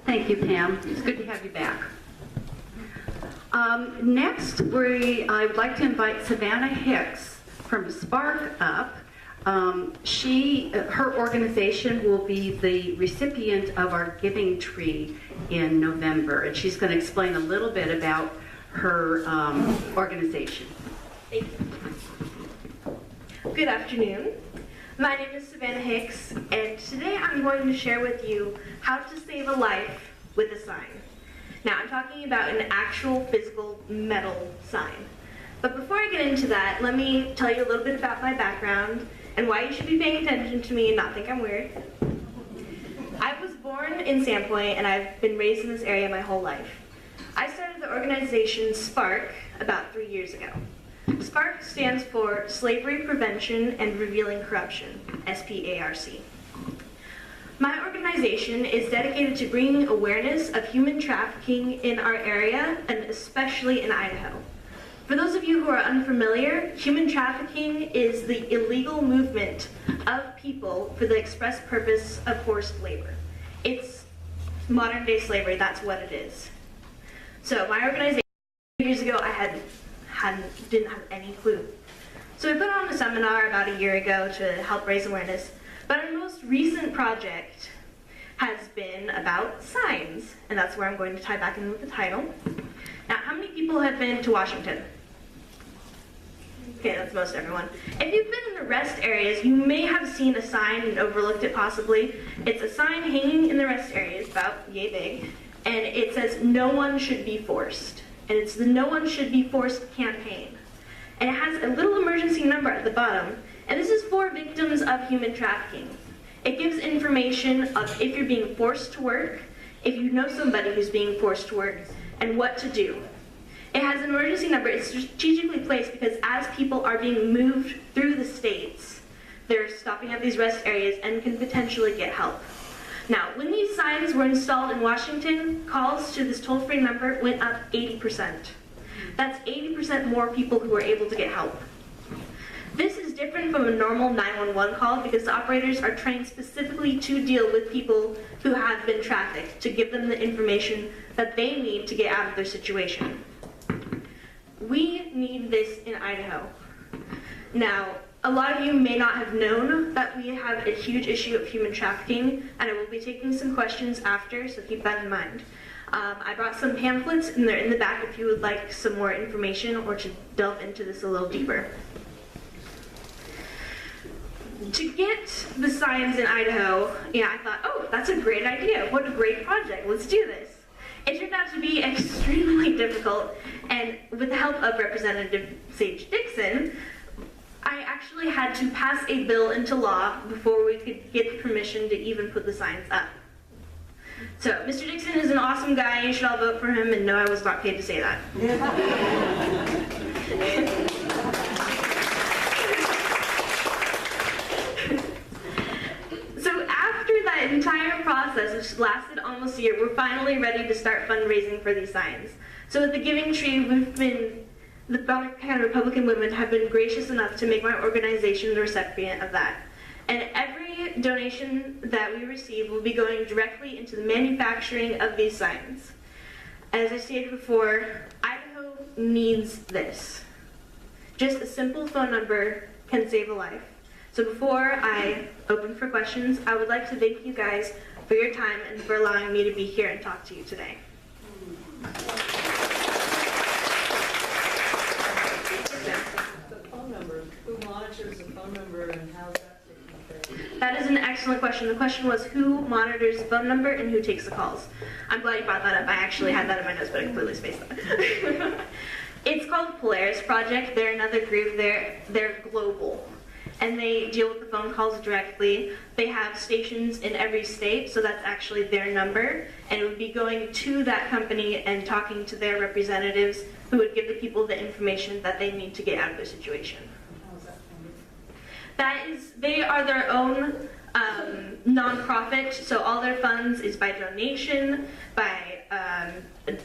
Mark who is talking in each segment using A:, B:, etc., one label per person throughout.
A: Thank you, Pam. It's good to have you back. Next, I would like to invite Savannah Hicks from SPARC up. Her organization will be the recipient of our giving tree in November, and she's going to explain a little bit about her organization.
B: Thank you. Good afternoon. My name is Savannah Hicks, and today I'm going to share with you how to save a life with a sign. Now, I'm talking about an actual physical metal sign. But before I get into that, let me tell you a little bit about my background and why you should be paying attention to me and not think I'm weird. I was born in Sandpoint, and I've been raised in this area my whole life. I started the organization SPARC about 3 years ago. SPARC stands for Slavery Prevention and Revealing Corruption, SPARC. My organization is dedicated to bringing awareness of human trafficking in our area, and especially in Idaho. For those of you who are unfamiliar, human trafficking is the illegal movement of people for the express purpose of forced labor. It's modern day slavery, that's what it is. So my organization, years ago, I didn't have any clue. So I put on a seminar about a year ago to help raise awareness, but our most recent project has been about signs, and that's where I'm going to tie back in with the title. Now, how many people have been to Washington? Okay, that's most everyone. If you've been in the rest areas, you may have seen a sign and overlooked it possibly. It's a sign hanging in the rest areas, about yay big, and it says, "No one should be forced." And it's the No One Should Be Forced campaign. And it has a little emergency number at the bottom, and this is for victims of human trafficking. It gives information of if you're being forced to work, if you know somebody who's being forced to work, and what to do. It has an emergency number. It's strategically placed because as people are being moved through the states, they're stopping at these rest areas and can potentially get help. Now, when these signs were installed in Washington, calls to this toll-free number went up 80%. That's 80% more people who were able to get help. This is different from a normal 911 call because the operators are trained specifically to deal with people who have been trafficked, to give them the information that they need to get out of their situation. We need this in Idaho. Now, a lot of you may not have known that we have a huge issue of human trafficking, and I will be taking some questions after, so keep that in mind. I brought some pamphlets, and they're in the back if you would like some more information or to delve into this a little deeper. To get the signs in Idaho, I thought, oh, that's a great idea. What a great project. Let's do this. It turned out to be extremely difficult, and with the help of Representative Sage Dixon, I actually had to pass a bill into law before we could get permission to even put the signs up. So, Mr. Dixon is an awesome guy. You should all vote for him, and no, I was not paid to say that. So after that entire process, which lasted almost a year, we're finally ready to start fundraising for these signs. So with the Giving Tree, the Bonner County Republican women have been gracious enough to make my organization the recipient of that. And every donation that we receive will be going directly into the manufacturing of these signs. As I stated before, Idaho needs this. Just a simple phone number can save a life. So before I open for questions, I would like to thank you guys for your time and for allowing me to be here and talk to you today.
C: Who monitors the phone number and how's that taken care of?
B: That is an excellent question. The question was who monitors the phone number and who takes the calls. I'm glad you brought that up. I actually had that in my notes, but I completely spaced that. It's called Polaris Project. They're another group. They're global, and they deal with the phone calls directly. They have stations in every state, so that's actually their number, and it would be going to that company and talking to their representatives who would give the people the information that they need to get out of their situation. They are their own nonprofit, so all their funds is by donation, it's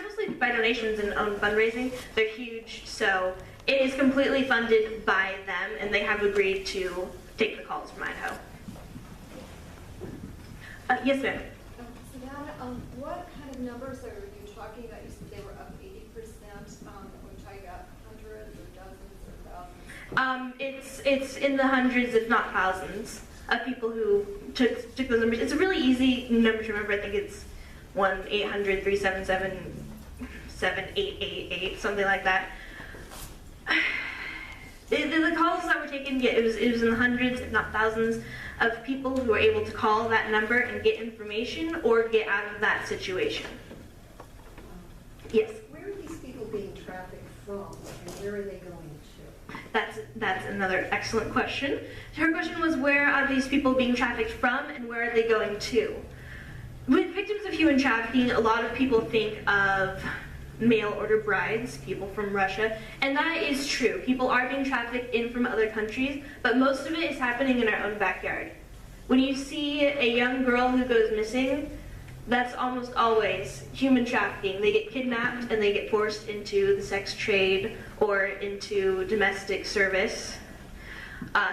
B: mostly by donations and own fundraising. They're huge, so it is completely funded by them, and they have agreed to take the calls from Idaho. Yes, ma'am.
D: What kind of numbers are you talking about? You said they were up 80%. We're talking about hundreds or dozens or thousands?
B: It's in the hundreds, if not thousands, of people who took those numbers. It's a really easy number to remember. I think it's 1-800-377-7888, something like that. The calls that were taken, it was in the hundreds, if not thousands, of people who were able to call that number and get information or get out of that situation. Yes.
E: Where are these people being trafficked from, and where are they going to?
B: That's another excellent question. Her question was, where are these people being trafficked from and where are they going to? With victims of human trafficking, a lot of people think of mail order brides, people from Russia, and that is true. People are being trafficked in from other countries, but most of it is happening in our own backyard. When you see a young girl who goes missing, that's almost always human trafficking. They get kidnapped and they get forced into the sex trade or into domestic service.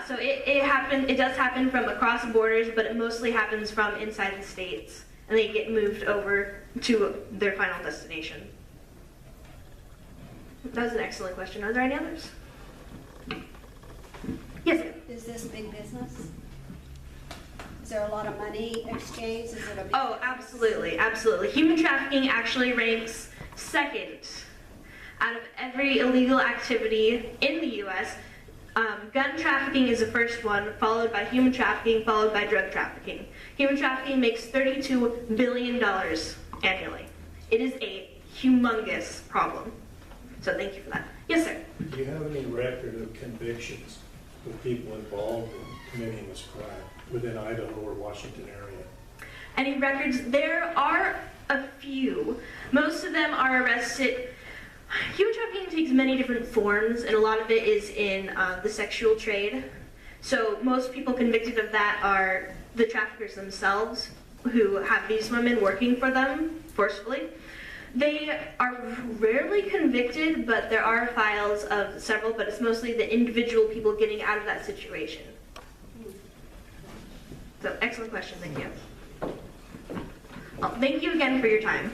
B: So it does happen from across borders, but it mostly happens from inside the states, and they get moved over to their final destination. That was an excellent question. Are there any others? Yes, ma'am.
F: Is this big business? Is there a lot of money exchanged? Is it a big
B: Oh, absolutely, absolutely. Human trafficking actually ranks second out of every illegal activity in the U.S. Gun trafficking is the first one, followed by human trafficking, followed by drug trafficking. Human trafficking makes $32 billion annually. It is a humongous problem. So thank you for that. Yes, sir.
G: Do you have any record of convictions of people involved in committing this crime within Idaho or Washington area?
B: Any records? There are a few. Most of them are arrested. Human trafficking takes many different forms, and a lot of it is in the sexual trade. So most people convicted of that are the traffickers themselves, who have these women working for them forcefully. They are rarely convicted, but there are files of several, but it's mostly the individual people getting out of that situation. So, excellent question, thank you. Well, thank you again for your time.